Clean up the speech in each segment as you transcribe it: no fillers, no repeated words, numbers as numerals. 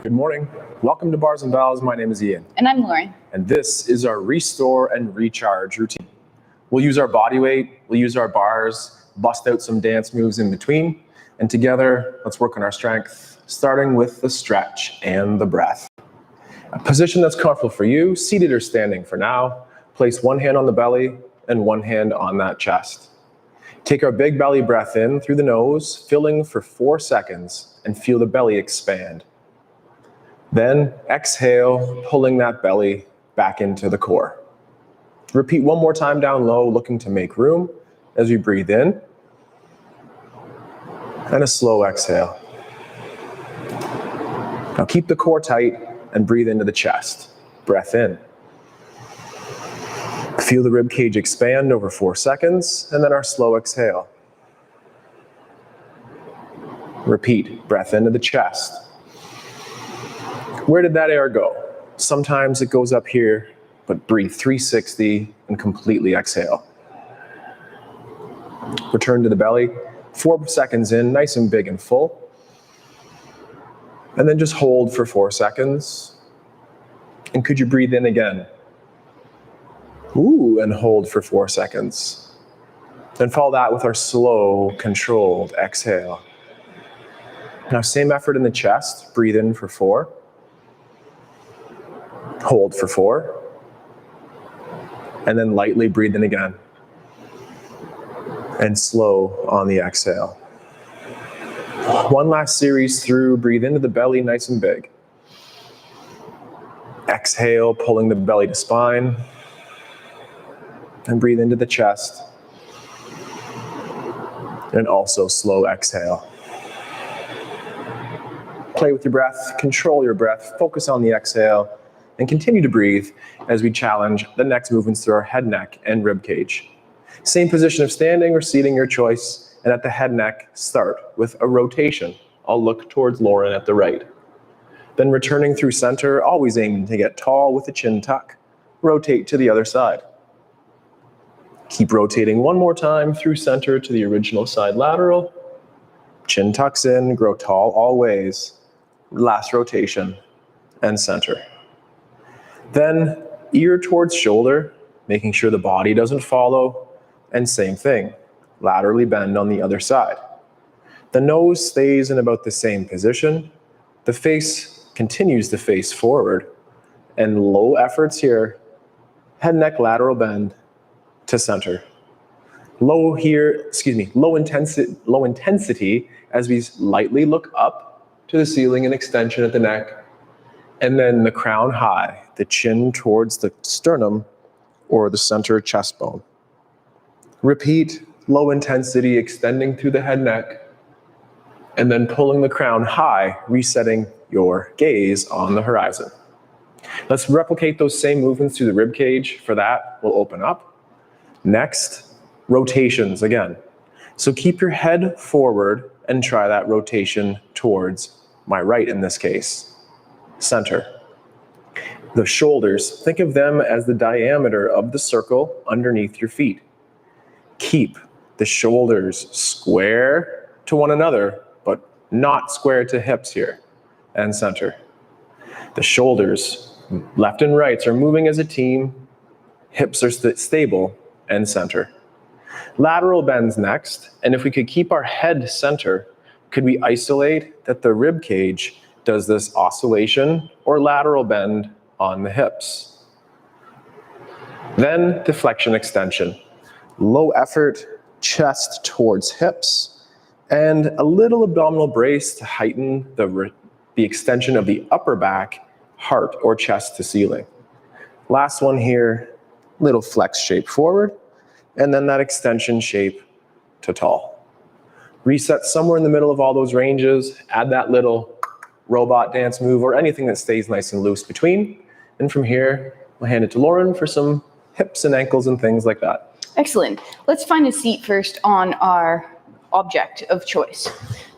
Good morning. Welcome to Bars and Bells. My name is Ian. And I'm Lauren. And this is our restore and recharge routine. We'll use our body weight, we'll use our bars, bust out some dance moves in between, and together, let's work on our strength, starting with the stretch and the breath. A position that's comfortable for you, seated or standing for now. Place one hand on the belly and one hand on that chest. Take our big belly breath in through the nose, filling for 4 seconds, and feel the belly expand. Then exhale, pulling that belly back into the core. Repeat one more time down low, looking to make room as we breathe in. And a slow exhale. Now keep the core tight and breathe into the chest. Breath in. Feel the rib cage expand over 4 seconds, and then our slow exhale. Repeat, breath into the chest. Where did that air go? Sometimes it goes up here, but breathe 360 and completely exhale. Return to the belly, 4 seconds in, nice and big and full. And then just hold for 4 seconds. And could you breathe in again? Ooh, and hold for 4 seconds. Then follow that with our slow, controlled exhale. Now, same effort in the chest. Breathe in for 4. Hold for 4. And then lightly breathe in again. And slow on the exhale. One last series through. Breathe into the belly nice and big. Exhale, pulling the belly to spine. And breathe into the chest. And also slow exhale. Play with your breath, control your breath, focus on the exhale, and continue to breathe as we challenge the next movements through our head, neck, and rib cage. Same position of standing or seating, your choice, and at the head, neck, start with a rotation. I'll look towards Lauren at the right. Then returning through center, always aiming to get tall with a chin tuck. Rotate to the other side. Keep rotating one more time through center to the original side lateral. Chin tucks in, grow tall always. Last rotation and center. Then ear towards shoulder, making sure the body doesn't follow. And same thing, laterally bend on the other side. The nose stays in about the same position. The face continues to face forward. And low efforts here, head, neck, lateral bend to center. Low intensity as we lightly look up to the ceiling and extension at the neck. And then the crown high, the chin towards the sternum or the center chest bone. Repeat, low intensity, extending through the head, neck, and then pulling the crown high, resetting your gaze on the horizon. Let's replicate those same movements through the rib cage. For that, we'll open up. Next, rotations again. So keep your head forward and try that rotation towards my right in this case. Center. The shoulders, think of them as the diameter of the circle underneath your feet. Keep the shoulders square to one another, but not square to hips here, and center. The shoulders, left and right, are moving as a team. Hips are stable and center. Lateral bends next, and if we could keep our head center, could we isolate that the rib cage does this oscillation or lateral bend on the hips? Then deflection extension. Low effort, chest towards hips, and a little abdominal brace to heighten the extension of the upper back, heart or chest to ceiling. Last one here, little flex shape forward, and then that extension shape to tall. Reset somewhere in the middle of all those ranges, add that little robot dance move or anything that stays nice and loose between. And from here, we'll hand it to Lauren for some hips and ankles and things like that. Excellent. Let's find a seat first on our object of choice.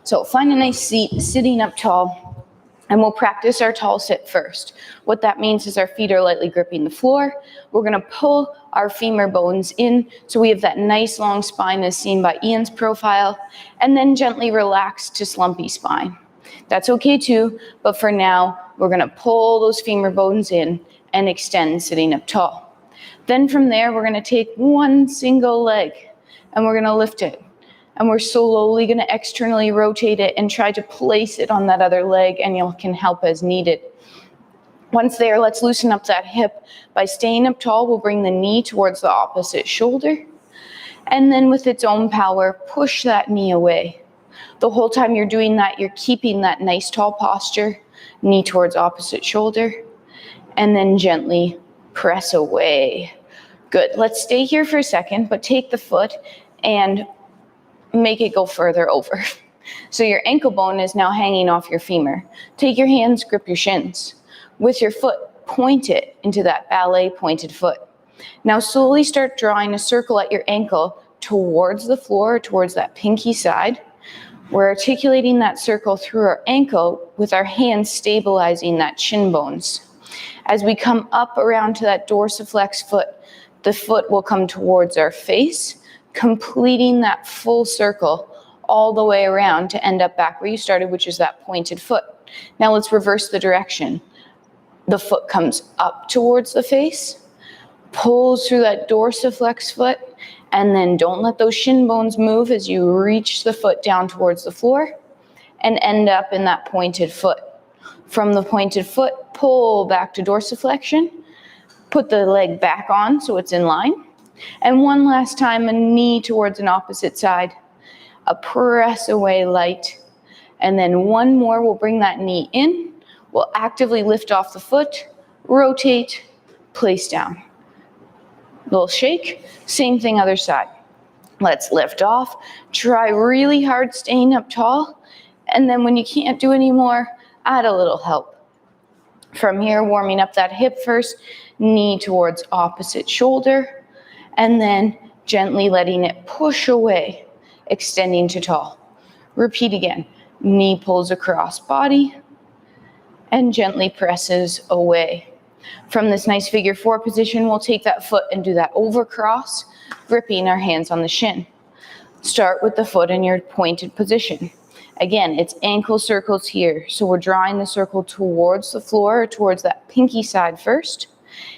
So find a nice seat, sitting up tall, and we'll practice our tall sit first. What that means is our feet are lightly gripping the floor. We're gonna pull our femur bones in so we have that nice long spine as seen by Ian's profile, and then gently relax to slumpy spine. That's okay too, but for now, we're gonna pull those femur bones in and extend sitting up tall. Then from there, we're gonna take one single leg and we're gonna lift it. And we're slowly gonna externally rotate it and try to place it on that other leg, and you can help as needed. Once there, let's loosen up that hip. By staying up tall, we'll bring the knee towards the opposite shoulder. And then with its own power, push that knee away. The whole time you're doing that, you're keeping that nice tall posture, knee towards opposite shoulder, and then gently press away. Good, let's stay here for a second, but take the foot and make it go further over. So your ankle bone is now hanging off your femur. Take your hands, grip your shins. With your foot, point it into that ballet pointed foot. Now slowly start drawing a circle at your ankle towards the floor, towards that pinky side. We're articulating that circle through our ankle with our hands stabilizing that shin bones. As we come up around to that dorsiflex foot, the foot will come towards our face, completing that full circle all the way around to end up back where you started, which is that pointed foot. Now let's reverse the direction. The foot comes up towards the face, pulls through that dorsiflex foot, and then don't let those shin bones move as you reach the foot down towards the floor and end up in that pointed foot. From the pointed foot, pull back to dorsiflexion, put the leg back on so it's in line, and one last time, a knee towards an opposite side, a press away light, and then one more, we'll bring that knee in. We'll actively lift off the foot, rotate, place down. Little shake, same thing other side. Let's lift off, try really hard staying up tall, and then when you can't do any more, add a little help. From here, warming up that hip first, knee towards opposite shoulder, and then gently letting it push away, extending to tall. Repeat again, knee pulls across body, and gently presses away. From this nice figure 4 position, we'll take that foot and do that over cross, gripping our hands on the shin. Start with the foot in your pointed position. Again, it's ankle circles here, so we're drawing the circle towards the floor, towards that pinky side first,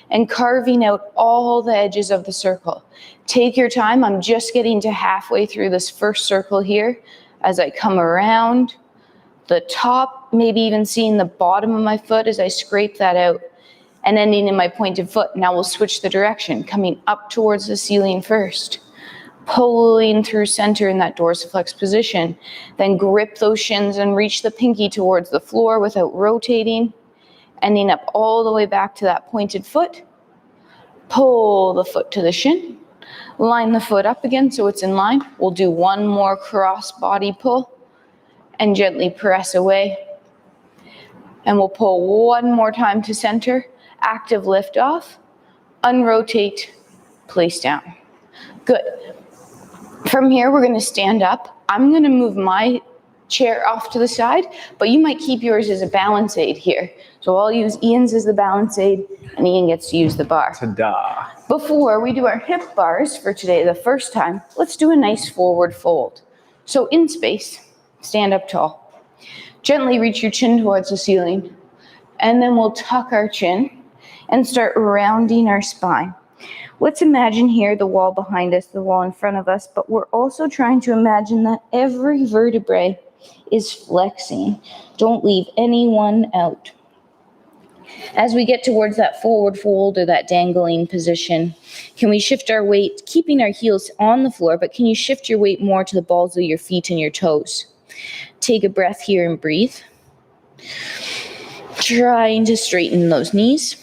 and carving out all the edges of the circle. Take your time, I'm just getting to halfway through this first circle here. As I come around the top, maybe even seeing the bottom of my foot as I scrape that out, and ending in my pointed foot. Now we'll switch the direction, coming up towards the ceiling first, pulling through center in that dorsiflex position, then grip those shins and reach the pinky towards the floor without rotating, ending up all the way back to that pointed foot. Pull the foot to the shin, line the foot up again so it's in line. We'll do one more cross body pull and gently press away. And we'll pull one more time to center, active lift off, unrotate, place down. Good. From here, we're gonna stand up. I'm gonna move my chair off to the side, but you might keep yours as a balance aid here. So I'll use Ian's as the balance aid, and Ian gets to use the bar. Ta-da. Before we do our hip bars for today, the first time, let's do a nice forward fold. So in space, stand up tall. Gently reach your chin towards the ceiling, and then we'll tuck our chin and start rounding our spine. Let's imagine here the wall behind us, the wall in front of us, but we're also trying to imagine that every vertebrae is flexing. Don't leave any one out. As we get towards that forward fold or that dangling position, can we shift our weight, keeping our heels on the floor, but can you shift your weight more to the balls of your feet and your toes? Take a breath here and breathe. Trying to straighten those knees.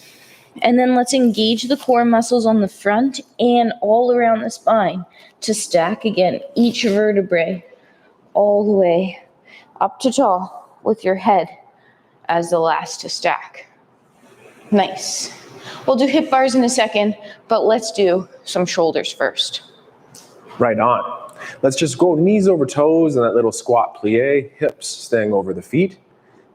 And then let's engage the core muscles on the front and all around the spine to stack again each vertebrae all the way up to tall with your head as the last to stack. Nice. We'll do hip bars in a second, but let's do some shoulders first. Right on. Let's just go knees over toes and that little squat plie, hips staying over the feet.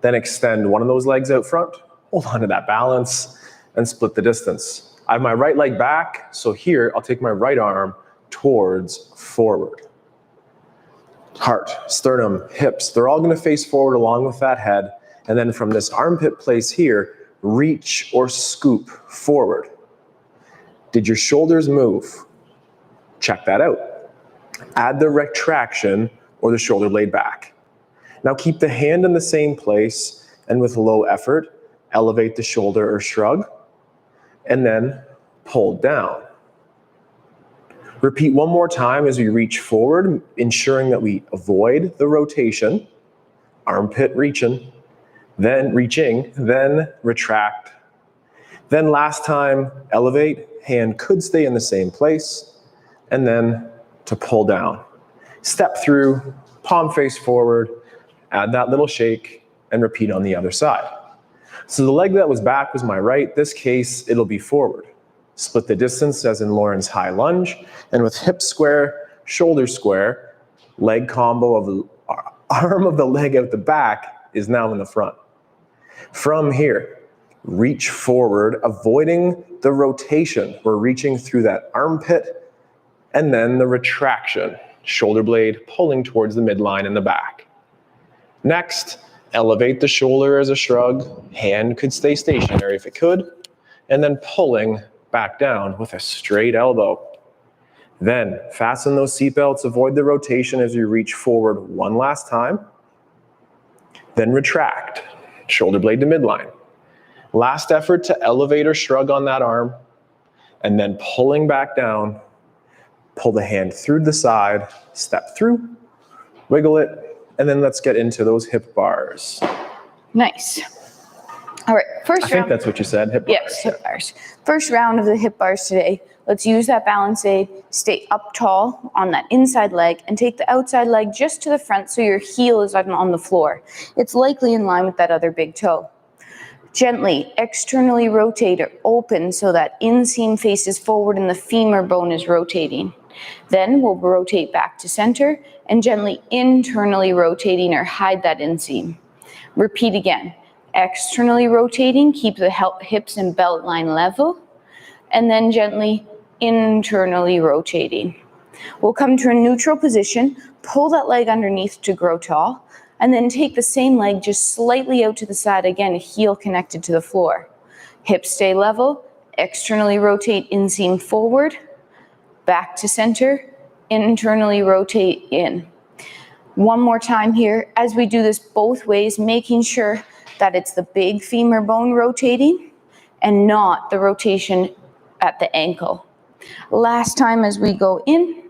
Then extend one of those legs out front, hold on to that balance, and split the distance. I have my right leg back, so here I'll take my right arm towards forward. Heart, sternum, hips, they're all going to face forward along with that head. And then from this armpit place here, reach or scoop forward. Did your shoulders move? Check that out. Add the retraction or the shoulder blade back. Now keep the hand in the same place, and with low effort, elevate the shoulder or shrug, and then pull down. Repeat one more time as we reach forward, ensuring that we avoid the rotation, armpit reaching, then retract. Then last time, elevate, hand could stay in the same place, and then to pull down. Step through, palm face forward, add that little shake, and repeat on the other side. So the leg that was back was my right. This case, it'll be forward. Split the distance as in Lauren's high lunge, and with hip square, shoulder square, leg combo of the arm of the leg out the back is now in the front. From here, reach forward, avoiding the rotation. We're reaching through that armpit, and then the retraction, shoulder blade pulling towards the midline in the back. Next, elevate the shoulder as a shrug. Hand could stay stationary if it could, and then pulling back down with a straight elbow. Then fasten those seatbelts, avoid the rotation as you reach forward one last time. Then retract, shoulder blade to midline. Last effort to elevate or shrug on that arm, and then pulling back down, pull the hand through the side, step through, wiggle it, and then let's get into those hip bars. Nice. All right, first round. I think that's what you said, hip bars. Yes, hip bars. First round of the hip bars today. Let's use that balance aid, stay up tall on that inside leg, and take the outside leg just to the front so your heel is on the floor. It's likely in line with that other big toe. Gently externally rotate or open so that inseam faces forward and the femur bone is rotating. Then we'll rotate back to center and gently internally rotating or hide that inseam. Repeat again. Externally rotating, keep the hips and belt line level, and then gently internally rotating. We'll come to a neutral position, pull that leg underneath to grow tall, and then take the same leg just slightly out to the side, again, heel connected to the floor. Hips stay level, externally rotate inseam forward, back to center, internally rotate in. One more time here, as we do this both ways, making sure that it's the big femur bone rotating and not the rotation at the ankle. Last time as we go in,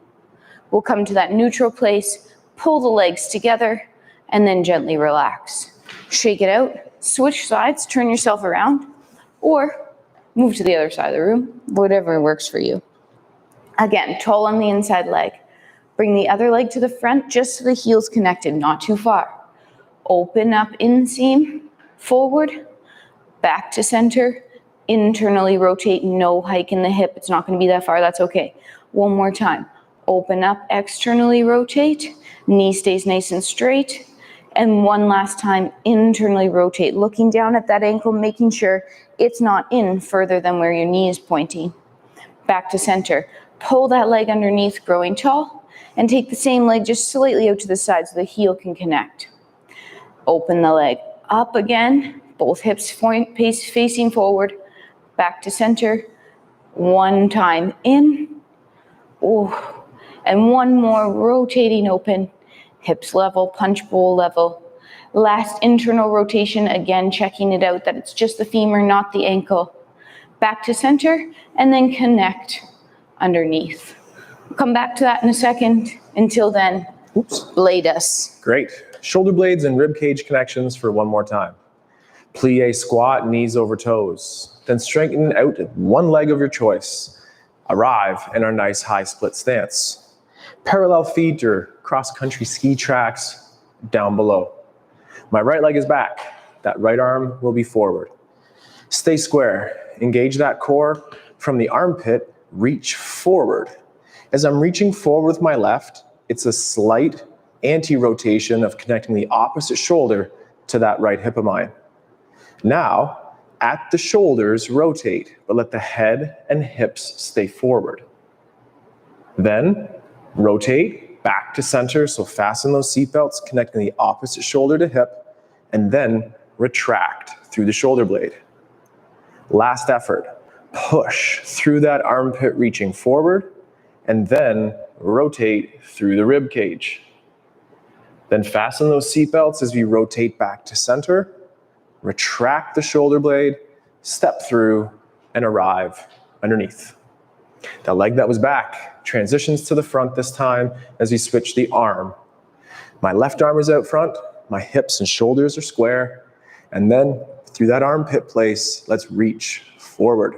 we'll come to that neutral place, pull the legs together, and then gently relax. Shake it out, switch sides, turn yourself around, or move to the other side of the room, whatever works for you. Again, tall on the inside leg. Bring the other leg to the front just so the heel's connected, not too far. Open up inseam, forward, back to center, internally rotate, no hike in the hip. It's not going to be that far, that's okay. One more time. Open up, externally rotate, knee stays nice and straight. And one last time, internally rotate, looking down at that ankle, making sure it's not in further than where your knee is pointing. Back to center. Pull that leg underneath, growing tall, and take the same leg just slightly out to the side so the heel can connect. Open the leg up again, both hips facing forward, back to center. One time in, and one more rotating open, hips level, punch bowl level. Last internal rotation, again checking it out that it's just the femur, not the ankle. Back to center, and then connect underneath. We'll come back to that in a second. Until then, blade us. Great. Shoulder blades and rib cage connections for one more time. Plie squat, knees over toes. Then straighten out one leg of your choice. Arrive in our nice high split stance. Parallel feet or cross-country ski tracks down below. My right leg is back. That right arm will be forward. Stay square. Engage that core. From the armpit, reach forward. As I'm reaching forward with my left, it's a slight anti-rotation of connecting the opposite shoulder to that right hip of mine. Now, at the shoulders, rotate, but let the head and hips stay forward. Then, rotate, back to center, so fasten those seatbelts, connecting the opposite shoulder to hip, and then retract through the shoulder blade. Last effort, push through that armpit reaching forward, and then rotate through the rib cage. Then fasten those seatbelts as we rotate back to center, retract the shoulder blade, step through, and arrive underneath. The leg that was back transitions to the front this time as we switch the arm. My left arm is out front, my hips and shoulders are square, and then through that armpit place, let's reach forward.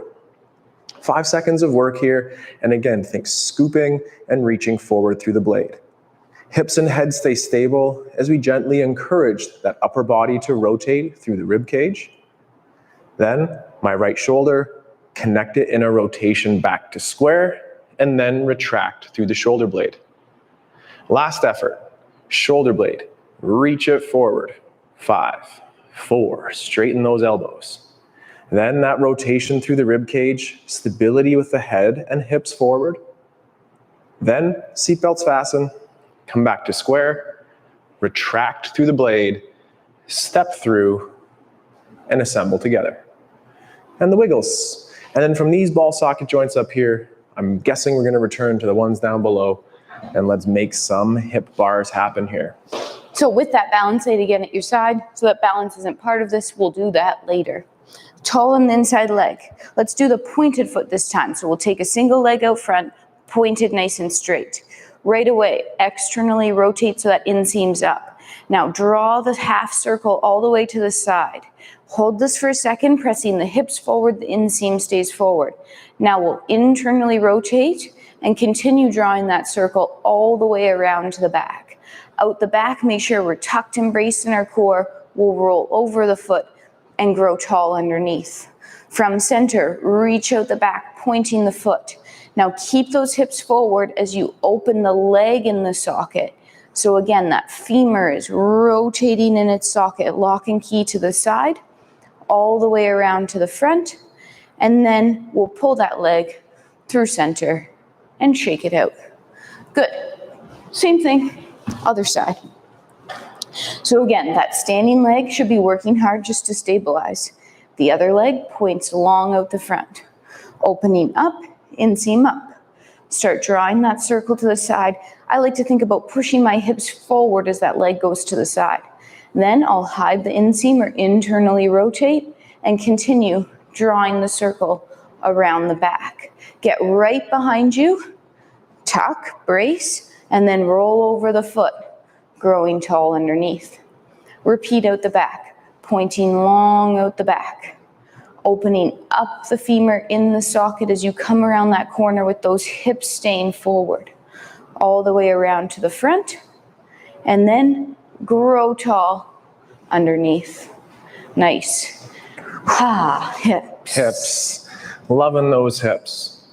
5 seconds of work here, and again, think scooping and reaching forward through the blade. Hips and head stay stable as we gently encourage that upper body to rotate through the rib cage. Then my right shoulder, connect it in a rotation back to square, and then retract through the shoulder blade. Last effort, shoulder blade, reach it forward. 5, 4, straighten those elbows. Then that rotation through the rib cage, stability with the head and hips forward. Then seatbelts fasten, come back to square, retract through the blade, step through, and assemble together. And the wiggles. And then from these ball socket joints up here, I'm guessing we're going to return to the ones down below, and let's make some hip bars happen here. So with that, balance aid again at your side. So that balance isn't part of this, we'll do that later. Tall on the inside leg. Let's do the pointed foot this time. So we'll take a single leg out front, pointed nice and straight. Right away, externally rotate so that inseam's up. Now draw the half circle all the way to the side. Hold this for a second, pressing the hips forward, the inseam stays forward. Now we'll internally rotate and continue drawing that circle all the way around to the back. Out the back, make sure we're tucked and braced in our core. We'll roll over the foot and grow tall underneath. From center, reach out the back, pointing the foot. Now keep those hips forward as you open the leg in the socket. So again, that femur is rotating in its socket, lock and key to the side, all the way around to the front, and then we'll pull that leg through center and shake it out. Good. Same thing, other side. So again, that standing leg should be working hard just to stabilize. The other leg points long out the front. Opening up, inseam up. Start drawing that circle to the side. I like to think about pushing my hips forward as that leg goes to the side. Then I'll hide the inseam or internally rotate and continue drawing the circle around the back. Get right behind you, tuck, brace, and then roll over the foot, growing tall underneath. Repeat out the back, pointing long out the back. Opening up the femur in the socket as you come around that corner with those hips staying forward. All the way around to the front, and then grow tall underneath. Nice. Hips. Hips. Loving those hips.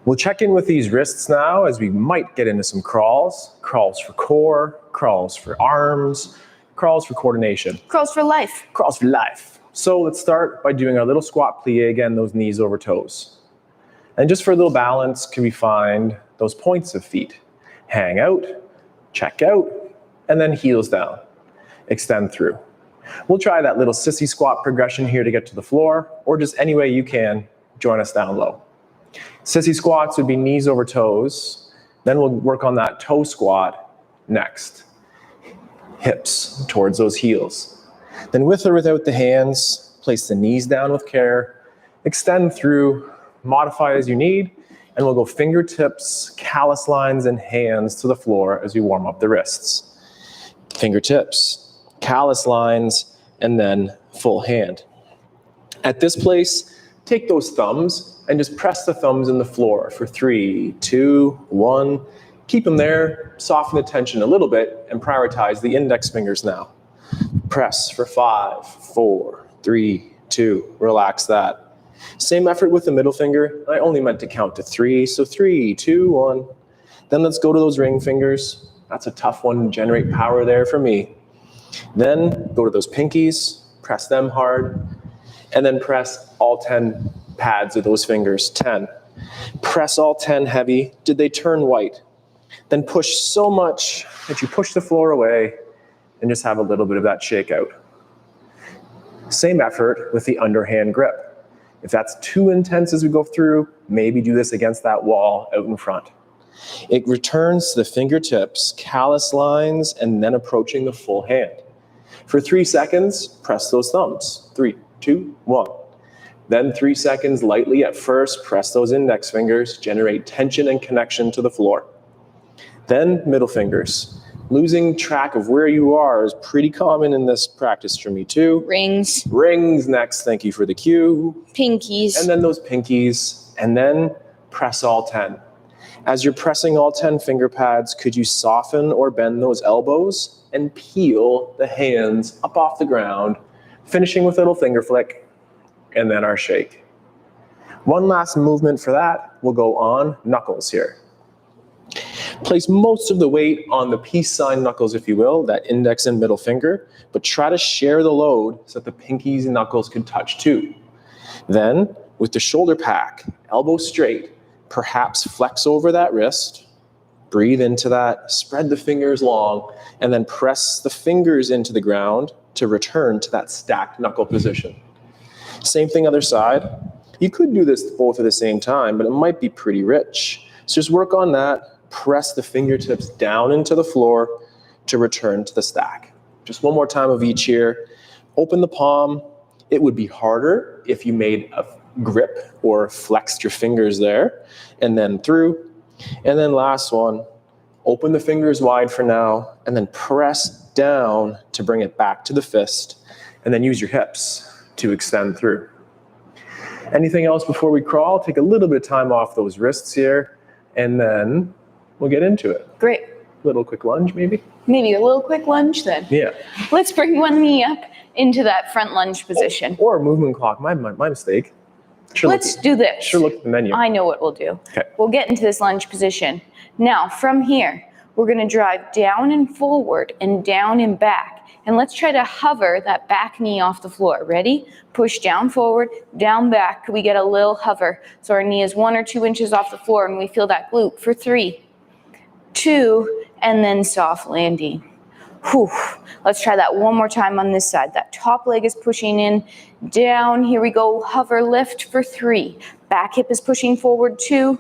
We'll check in with these wrists now as we might get into some crawls. Crawls for core, crawls for arms, crawls for coordination. Crawls for life. Crawls for life. So let's start by doing our little squat plie again, those knees over toes. And just for a little balance, can we find those points of feet? Hang out, check out, and then heels down. Extend through. We'll try that little sissy squat progression here to get to the floor, or just any way you can, join us down low. Sissy squats would be knees over toes. Then we'll work on that toe squat next. Hips towards those heels. Then with or without the hands, place the knees down with care, extend through, modify as you need, and we'll go fingertips, callus lines, and hands to the floor as we warm up the wrists. Fingertips, callus lines, and then full hand. At this place, take those thumbs and just press the thumbs in the floor for 3, 2, 1. Keep them there, soften the tension a little bit, and prioritize the index fingers now. Press for 5, 4, 3, 2, relax that. Same effort with the middle finger. I only meant to count to 3, so 3, 2, 1. Then let's go to those ring fingers. That's a tough one to generate power there for me. Then go to those pinkies, press them hard, and then press all 10 pads of those fingers, 10. Press all 10 heavy. Did they turn white? Then push so much that you push the floor away and just have a little bit of that shakeout. Same effort with the underhand grip. If that's too intense as we go through, maybe do this against that wall out in front. It returns to the fingertips, callus lines, and then approaching the full hand. For 3 seconds, press those thumbs. 3, 2, 1. Then 3 seconds lightly at first, press those index fingers, generate tension and connection to the floor. Then middle fingers. Losing track of where you are is pretty common in this practice for me too. Rings. Rings next, thank you for the cue. Pinkies. And then those pinkies, and then press all 10. As you're pressing all 10 finger pads, could you soften or bend those elbows and peel the hands up off the ground, finishing with a little finger flick, and then our shake. One last movement for that, we'll go on knuckles here. Place most of the weight on the peace sign knuckles, if you will, that index and middle finger, but try to share the load so that the pinkies and knuckles can touch too. Then, with the shoulder pack, elbow straight, perhaps flex over that wrist, breathe into that, spread the fingers long, and then press the fingers into the ground to return to that stacked knuckle position. Same thing other side. You could do this both at the same time, but it might be pretty rich. So just work on that. Press the fingertips down into the floor to return to the stack. Just one more time of each here. Open the palm. It would be harder if you made a grip or flexed your fingers there and then through. And then last one, open the fingers wide for now and then press down to bring it back to the fist and then use your hips to extend through. Anything else before we crawl? Take a little bit of time off those wrists here and then we'll get into it. Great. Little quick lunge maybe? Maybe a little quick lunge then. Yeah. Let's bring one knee up into that front lunge position. Or a movement clock, my mistake. Let's do this. Sure, look at the menu. I know what we'll do. Okay. We'll get into this lunge position. Now, from here, we're going to drive down and forward and down and back. And let's try to hover that back knee off the floor. Ready? Push down forward, down back. We get a little hover. So our knee is 1 or 2 inches off the floor and we feel that glute for 3, 2, and then soft landing. Whew. Let's try that one more time on this side. That top leg is pushing in, down. Here we go. Hover, lift for 3. Back hip is pushing forward, 2.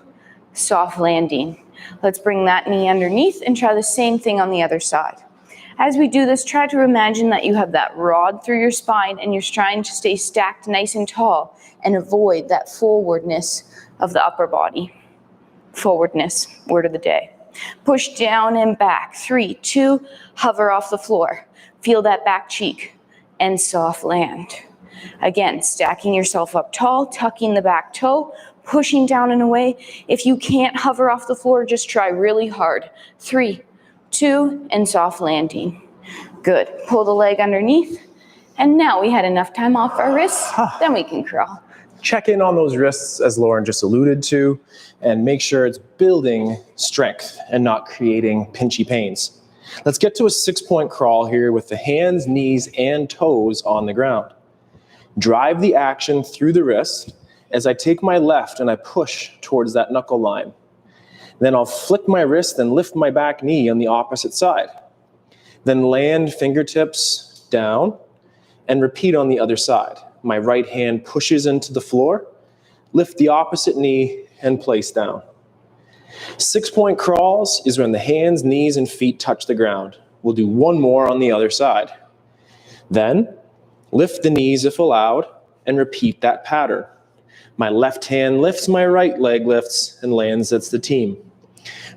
Soft landing. Let's bring that knee underneath and try the same thing on the other side. As we do this, try to imagine that you have that rod through your spine and you're trying to stay stacked nice and tall and avoid that forwardness of the upper body. Forwardness, word of the day. Push down and back. 3, 2, hover off the floor. Feel that back cheek and soft land. Again, stacking yourself up tall, tucking the back toe, pushing down and away. If you can't hover off the floor, just try really hard. 3, 2, and soft landing. Good. Pull the leg underneath. And now we had enough time off our wrists, then we can crawl. Check in on those wrists, as Lauren just alluded to, and make sure it's building strength and not creating pinchy pains. Let's get to a 6-point crawl here with the hands, knees, and toes on the ground. Drive the action through the wrist as I take my left and I push towards that knuckle line. Then I'll flick my wrist and lift my back knee on the opposite side. Then land fingertips down and repeat on the other side. My right hand pushes into the floor, lift the opposite knee, and place down. 6-point crawls is when the hands, knees, and feet touch the ground. We'll do one more on the other side. Then, lift the knees if allowed, and repeat that pattern. My left hand lifts, my right leg lifts, and lands. That's the team.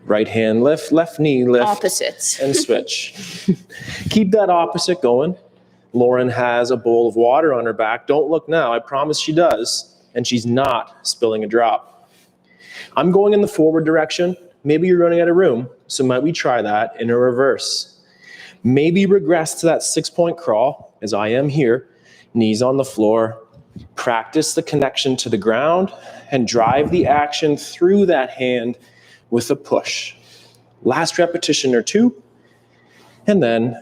Right hand lift, left knee lift. Opposites. And switch. Keep that opposite going. Lauren has a bowl of water on her back. Don't look now. I promise she does. And she's not spilling a drop. I'm going in the forward direction. Maybe you're running out of room. So might we try that in a reverse? Maybe regress to that 6-point crawl, as I am here. Knees on the floor. Practice the connection to the ground and drive the action through that hand with a push. Last repetition or 2. And then,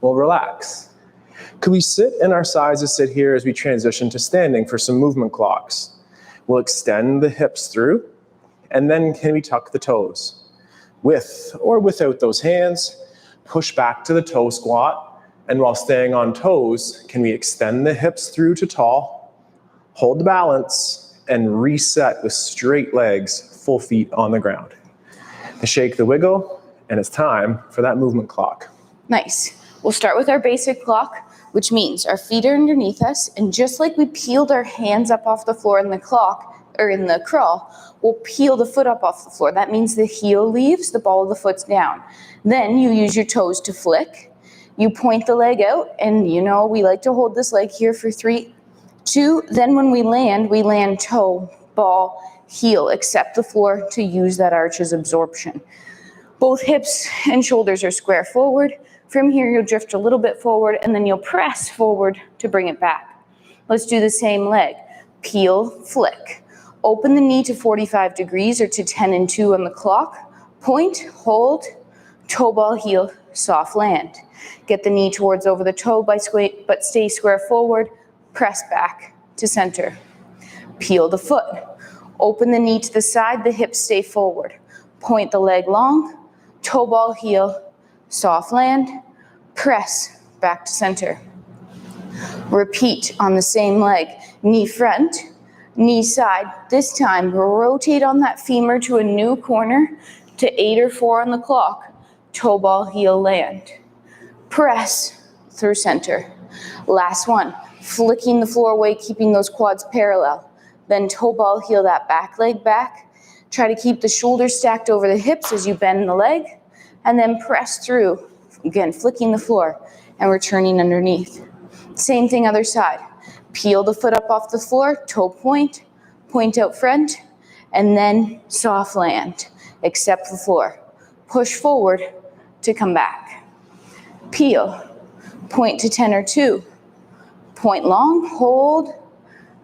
we'll relax. Could we sit in our sizes sit here as we transition to standing for some movement clocks? We'll extend the hips through, and then can we tuck the toes? With or without those hands, push back to the toe squat. And while staying on toes, can we extend the hips through to tall, hold the balance, and reset with straight legs, full feet on the ground. Shake the wiggle, and it's time for that movement clock. Nice. We'll start with our basic clock, which means our feet are underneath us, and just like we peeled our hands up off the floor in the clock, or in the crawl, we'll peel the foot up off the floor. That means the heel leaves, the ball of the foot's down. Then you use your toes to flick. You point the leg out, and you know we like to hold this leg here for 3, 2. Then when we land toe, ball, heel, accept the floor to use that arch as absorption. Both hips and shoulders are square forward. From here, you'll drift a little bit forward, and then you'll press forward to bring it back. Let's do the same leg. Peel, flick. Open the knee to 45 degrees or to 10 and 2 on the clock. Point, hold, toe ball, heel, soft land. Get the knee towards over the toe but stay square forward. Press back to center. Peel the foot. Open the knee to the side, the hips stay forward. Point the leg long, toe ball, heel, soft land. Press back to center. Repeat on the same leg. Knee front, knee side. This time, rotate on that femur to a new corner to 8 or 4 on the clock. Toe ball, heel, land. Press through center. Last one. Flicking the floor away, keeping those quads parallel. Then toe ball, heel that back leg back. Try to keep the shoulders stacked over the hips as you bend the leg. And then press through. Again, flicking the floor and returning underneath. Same thing other side. Peel the foot up off the floor, toe point, point out front, and then soft land. Accept the floor. Push forward to come back. Peel. Point to 10 or 2. Point long, hold,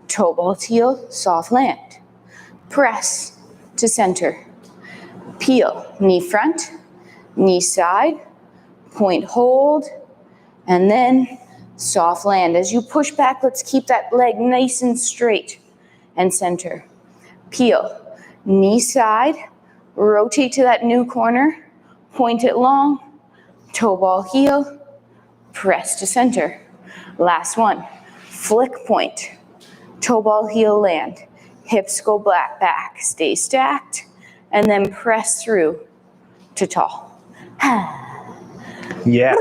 toe ball, heel, soft land. Press to center. Peel. Knee front, knee side, point, hold, and then soft land. As you push back, let's keep that leg nice and straight and center. Peel. Knee side, rotate to that new corner, point it long, toe ball, heel, press to center. Last one. Flick point. Toe ball, heel, land. Hips go back, stay stacked, and then press through to tall. Yes.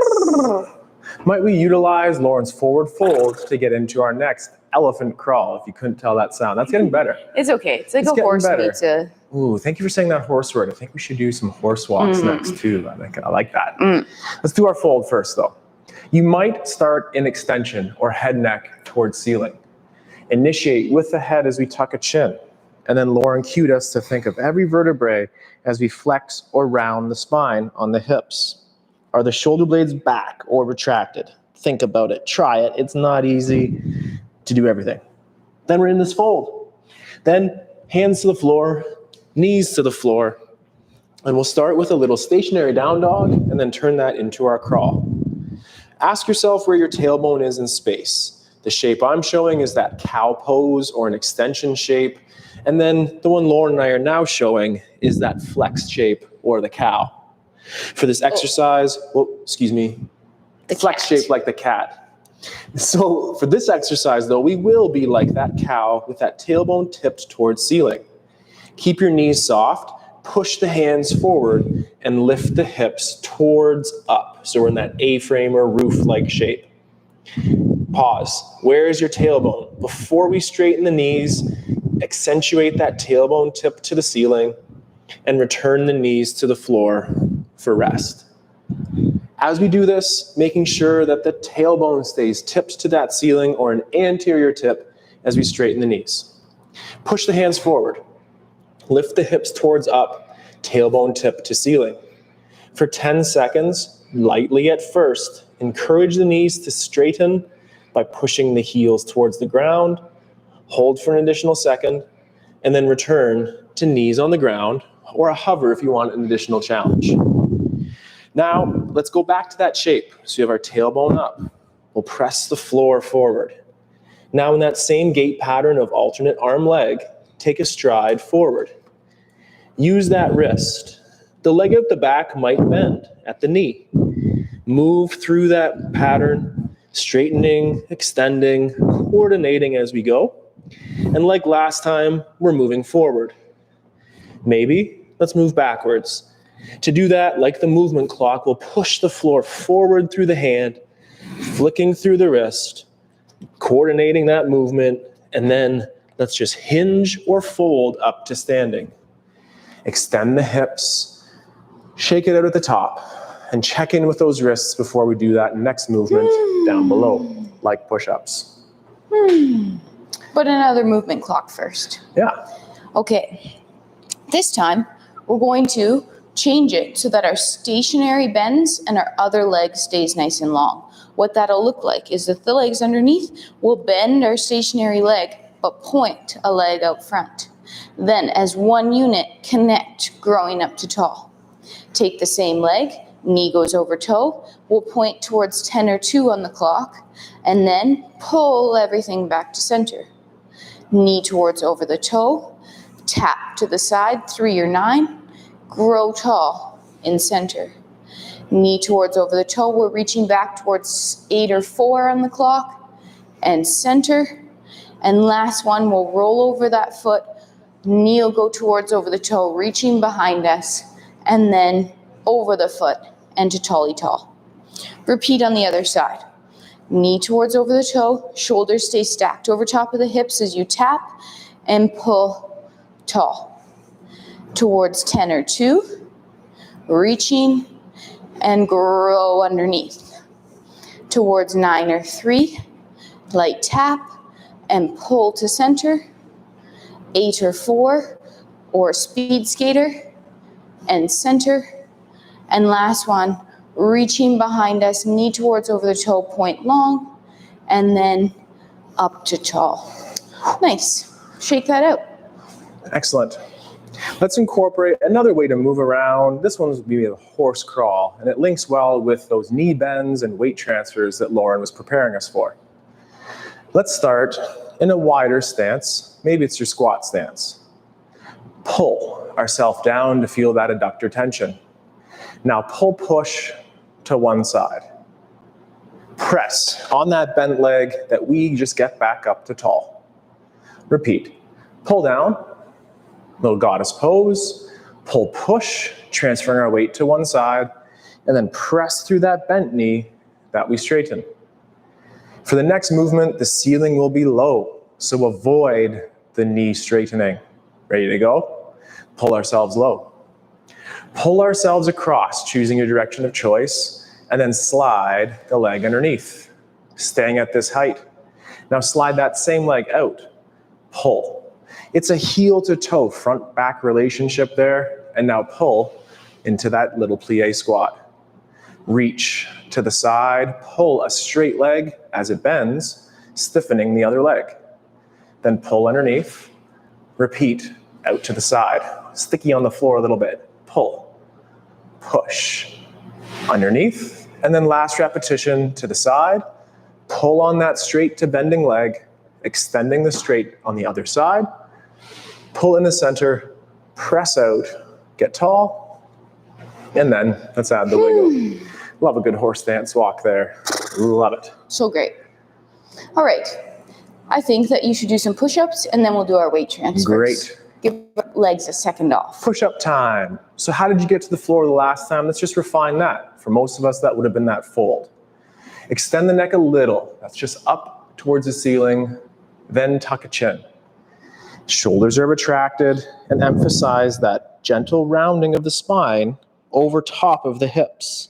Might we utilize Lauren's forward fold to get into our next elephant crawl, if you couldn't tell that sound? That's getting better. It's okay. It's like a horse meets a... Ooh, thank you for saying that horse word. I think we should do some horse walks next too. I like that. Let's do our fold first though. You might start in extension or head neck towards ceiling. Initiate with the head as we tuck a chin. And then Lauren cued us to think of every vertebrae as we flex or round the spine on the hips. Are the shoulder blades back or retracted? Think about it. Try it. It's not easy to do everything. Then we're in this fold. Then hands to the floor, knees to the floor. And we'll start with a little stationary down dog and then turn that into our crawl. Ask yourself where your tailbone is in space. The shape I'm showing is that cow pose or an extension shape. And then the one Lauren and I are now showing is that flex shape or the cow. For this exercise, the flex shape like the cat. So for this exercise though, we will be like that cow with that tailbone tipped towards ceiling. Keep your knees soft, push the hands forward, and lift the hips towards up. So we're in that A-frame or roof-like shape. Pause. Where is your tailbone? Before we straighten the knees, accentuate that tailbone tip to the ceiling and return the knees to the floor for rest. As we do this, making sure that the tailbone stays tipped to that ceiling or an anterior tip as we straighten the knees. Push the hands forward. Lift the hips towards up, tailbone tip to ceiling. For 10 seconds, lightly at first, encourage the knees to straighten by pushing the heels towards the ground. Hold for an additional second, and then return to knees on the ground or a hover if you want an additional challenge. Now, let's go back to that shape. So you have our tailbone up. We'll press the floor forward. Now in that same gait pattern of alternate arm leg, take a stride forward. Use that wrist The leg out the back might bend at the knee. Move through that pattern, straightening, extending, coordinating as we go. And like last time, we're moving forward. Maybe let's move backwards. To do that, like the movement clock, we'll push the floor forward through the hand, flicking through the wrist, coordinating that movement, and then let's just hinge or fold up to standing. Extend the hips, shake it out at the top, and check in with those wrists before we do that next movement down below, like push-ups. But another movement clock first. Yeah. Okay, this time we're going to change it so that our stationary bends and our other leg stays nice and long. What that'll look like is that the legs underneath will bend our stationary leg, but point a leg out front. Then as one unit, connect, growing up to tall. Take the same leg, knee goes over toe, we'll point towards 10 or 2 on the clock, and then pull everything back to center. Knee towards over the toe, tap to the side, 3 or 9, grow tall in center. Knee towards over the toe, we're reaching back towards 8 or 4 on the clock, and center. And last one, we'll roll over that foot, knee will go towards over the toe, reaching behind us, and then over the foot and to tally tall. Repeat on the other side. Knee towards over the toe, shoulders stay stacked over top of the hips as you tap and pull tall. Towards 10 or 2, reaching and grow underneath. Towards 9 or 3, light tap and pull to center. 8 or 4, or speed skater and center. And last one, reaching behind us, knee towards over the toe, point long, and then up to tall. Nice. Shake that out. Excellent. Let's incorporate another way to move around. This one's maybe a horse crawl, and it links well with those knee bends and weight transfers that Lauren was preparing us for. Let's start in a wider stance. Maybe it's your squat stance. Pull ourselves down to feel that adductor tension. Now pull, push to one side. Press on that bent leg that we just get back up to tall. Repeat. Pull down, little goddess pose. Pull, push, transferring our weight to one side, and then press through that bent knee that we straighten. For the next movement, the ceiling will be low, so avoid the knee straightening. Ready to go? Pull ourselves low. Pull ourselves across, choosing your direction of choice, and then slide the leg underneath, staying at this height. Now slide that same leg out. Pull. It's a heel to toe, front back relationship there, and now pull into that little plie squat. Reach to the side, pull a straight leg as it bends, stiffening the other leg. Then pull underneath, repeat out to the side, sticky on the floor a little bit. Pull, push, underneath, and then last repetition to the side, pull on that straight to bending leg, extending the straight on the other side, pull in the center, press out, get tall, and then let's add the wiggle. Love a good horse stance walk there. Love it. So great. All right. I think that you should do some push-ups and then we'll do our weight transfers. Great. Give our legs a second off. Push-up time. So how did you get to the floor the last time? Let's just refine that. For most of us, that would have been that fold. Extend the neck a little. That's just up towards the ceiling, then tuck a chin. Shoulders are retracted, and emphasize that gentle rounding of the spine over top of the hips.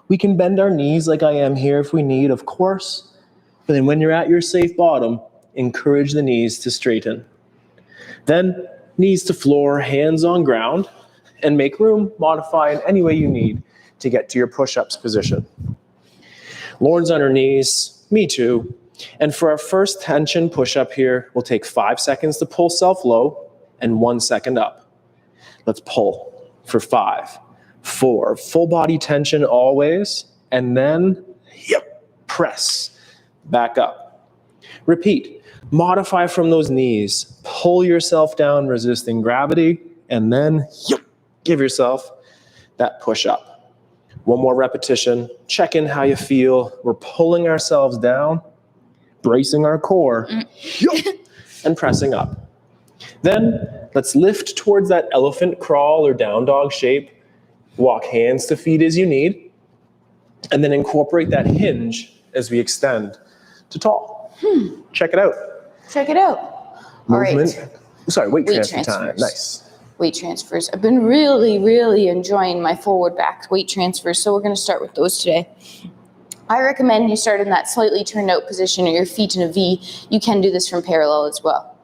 We can bend our knees like I am here if we need, of course, but then when you're at your safe bottom, encourage the knees to straighten. Then knees to floor, hands on ground, and make room, modify in any way you need to get to your push-ups position. Lauren's on her knees, me too. And for our first tension push-up here, we'll take 5 seconds to pull self low and 1 second up. Let's pull for 5, 4, full body tension always, and then, press back up. Repeat, modify from those knees, pull yourself down resisting gravity, and then, give yourself that push up. One more repetition. Check in how you feel. We're pulling ourselves down, bracing our core, and pressing up. Then let's lift towards that elephant crawl or down dog shape. Walk hands to feet as you need. And then incorporate that hinge as we extend to tall. Check it out. Check it out. All Movement. right. Sorry, weight transfer time. transfers. Nice. Weight transfers. I've been really enjoying my forward back weight transfers, so we're going to start with those today. I recommend you start in that slightly turned out position or your feet in a V. You can do this from parallel as well.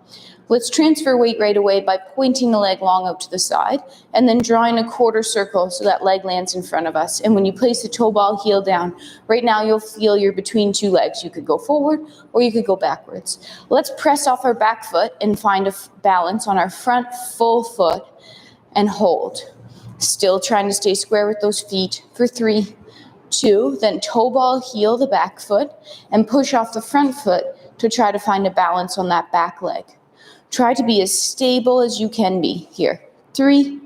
Let's transfer weight right away by pointing the leg long out to the side and then drawing a quarter circle so that leg lands in front of us. And when you place the toe ball heel down, right now you'll feel you're between two legs. You could go forward or you could go backwards. Let's press off our back foot and find a balance on our front full foot and hold. Still trying to stay square with those feet for 3, 2, then toe ball heel the back foot and push off the front foot to try to find a balance on that back leg. Try to be as stable as you can be here. 3,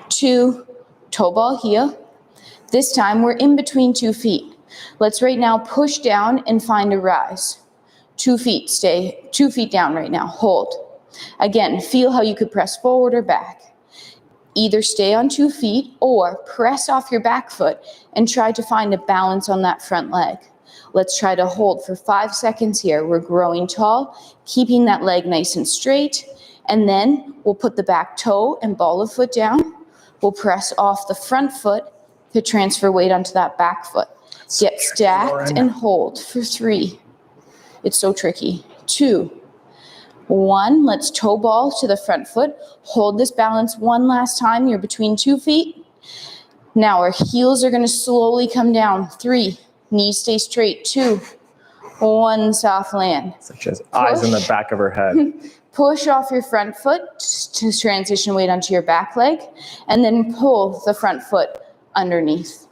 2, toe ball heel. This time we're in between 2 feet. Let's right now push down and find a rise. 2 feet, stay 2 feet down right now, hold. Again, feel how you could press forward or back. Either stay on 2 feet or press off your back foot and try to find a balance on that front leg. Let's try to hold for 5 seconds here. We're growing tall, keeping that leg nice and straight. And then we'll put the back toe and ball of foot down. We'll press off the front foot to transfer weight onto that back foot. Get stacked and hold for 3. It's so tricky. 2, 1. Let's toe ball to the front foot. Hold this balance one last time. You're between 2 feet. Now our heels are going to slowly come down. 3. Knees stay straight. 2, 1, soft land. Such as eyes in the back of her head. Push off your front foot to transition weight onto your back leg, and then pull the front foot underneath.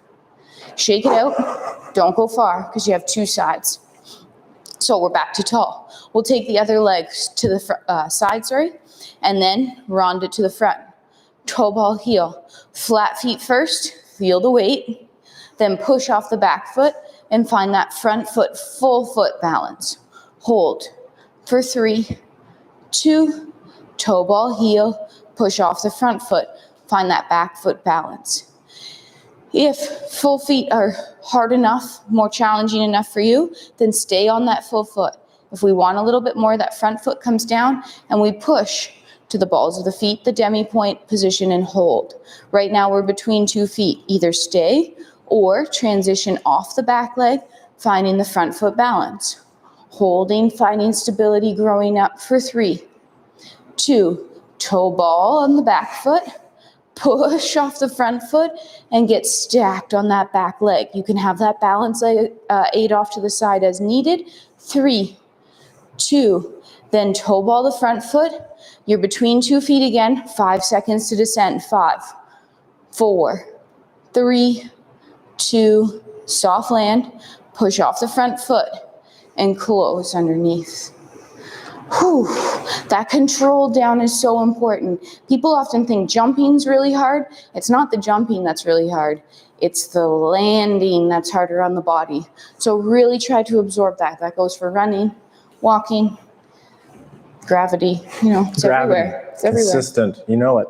Shake it out. Don't go far because you have 2 sides. So we're back to tall. We'll take the other leg to the side, and then round it to the front. Toe ball heel. Flat feet first. Feel the weight. Then push off the back foot and find that front foot, full foot balance. Hold for 3, 2, toe ball heel, push off the front foot, find that back foot balance. If full feet are hard enough, more challenging enough for you, then stay on that full foot. If we want a little bit more, that front foot comes down and we push to the balls of the feet, the demi-point position, and hold. Right now we're between 2 feet. Either stay or transition off the back leg, finding the front foot balance. Holding, finding stability, growing up for 3, 2, toe ball on the back foot, push off the front foot, and get stacked on that back leg. You can have that balance aid off to the side as needed. 3, 2, then toe ball the front foot. You're between 2 feet again. 5 seconds to descend. 5, 4, 3, 2, soft land, push off the front foot, and close underneath. Whew, that control down is so important. People often think jumping's really hard. It's not the jumping that's really hard. It's the landing that's harder on the body. So really try to absorb that. That goes for running, walking, gravity, it's everywhere. It's everywhere. Consistent, you know it.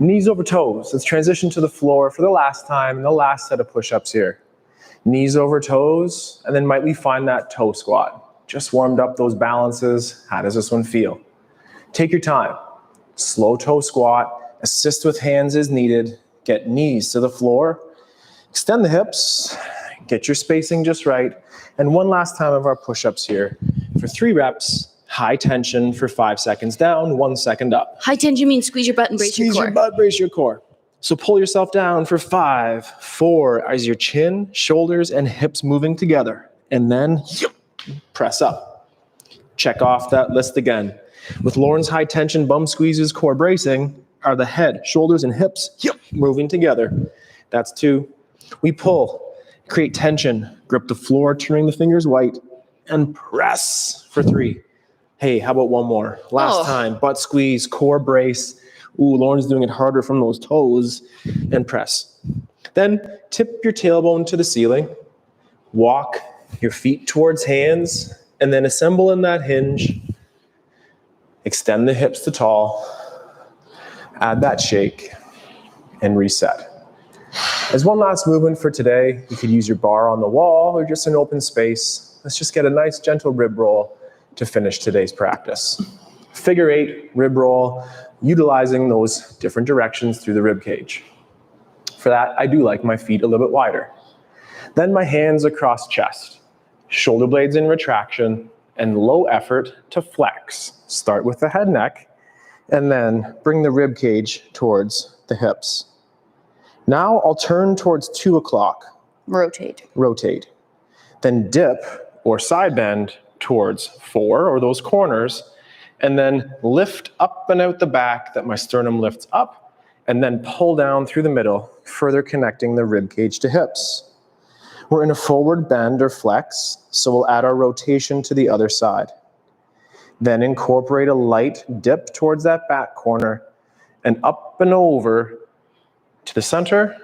Knees over toes. Let's transition to the floor for the last time and the last set of push-ups here. Knees over toes, and then might we find that toe squat. Just warmed up those balances. How does this one feel? Take your time. Slow toe squat. Assist with hands as needed. Get knees to the floor. Extend the hips. Get your spacing just right. And one last time of our push-ups here. For 3 reps, high tension for 5 seconds down, 1 second up. High tension means squeeze your butt and brace your core. Squeeze your butt, brace your core. So pull yourself down for 5, 4, as your chin, shoulders, and hips moving together. And then press up. Check off that list again. With Lauren's high tension bum squeezes, core bracing, are the head, shoulders, and hips moving together. That's 2. We pull, create tension, grip the floor, turning the fingers white, and press for 3. Hey, how about one more? Last time, butt squeeze, core brace. Ooh, Lauren's doing it harder from those toes. And press. Then tip your tailbone to the ceiling. Walk your feet towards hands, and then assemble in that hinge. Extend the hips to tall. Add that shake, and reset. As one last movement for today, you could use your bar on the wall or just an open space. Let's just get a nice gentle rib roll to finish today's practice. Figure 8 rib roll, utilizing those different directions through the rib cage. For that, I do like my feet a little bit wider. Then my hands across chest, shoulder blades in retraction, and low effort to flex. Start with the head neck, and then bring the rib cage towards the hips. Now I'll turn towards 2 o'clock. Rotate. Then dip or side bend towards 4 or those corners, and then lift up and out the back that my sternum lifts up, and then pull down through the middle, further connecting the rib cage to hips. We're in a forward bend or flex, so we'll add our rotation to the other side. Then incorporate a light dip towards that back corner and up and over to the center,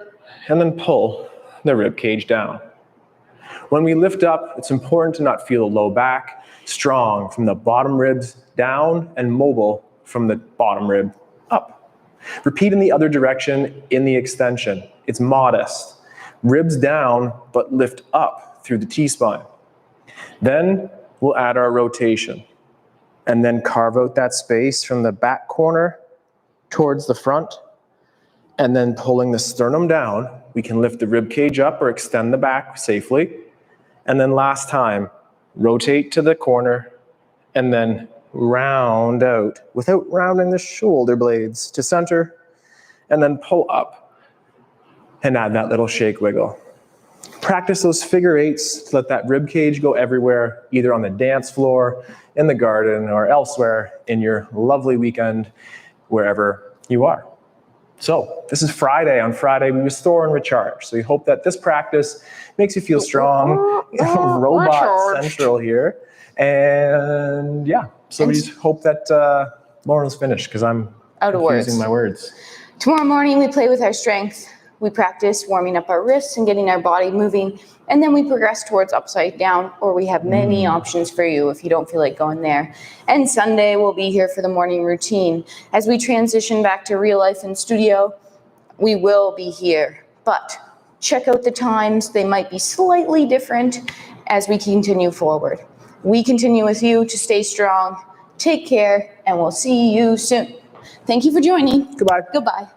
and then pull the rib cage down. When we lift up, it's important to not feel a low back, strong from the bottom ribs down and mobile from the bottom rib up. Repeat in the other direction in the extension. It's modest. Ribs down, but lift up through the T-spine. Then we'll add our rotation and then carve out that space from the back corner towards the front, and then pulling the sternum down, we can lift the rib cage up or extend the back safely. And then last time, rotate to the corner and then round out without rounding the shoulder blades to center, and then pull up and add that little shake wiggle. Practice those figure 8s to let that rib cage go everywhere, either on the dance floor, in the garden, or elsewhere in your lovely weekend, wherever you are. So this is Friday. On Friday, we restore and recharge. So we hope that this practice makes you feel strong, robot central here. And yeah, so we just hope that Lauren's finished, because I'm out of words. Using my words. Tomorrow morning, we play with our strength. We practice warming up our wrists and getting our body moving, and then we progress towards upside down, or we have many options for you if you don't feel like going there. And Sunday, we'll be here for the morning routine. As we transition back to real life in studio, we will be here, but check out the times. They might be slightly different as we continue forward. We continue with you to stay strong. Take care, and we'll see you soon. Thank you for joining. Goodbye. Goodbye.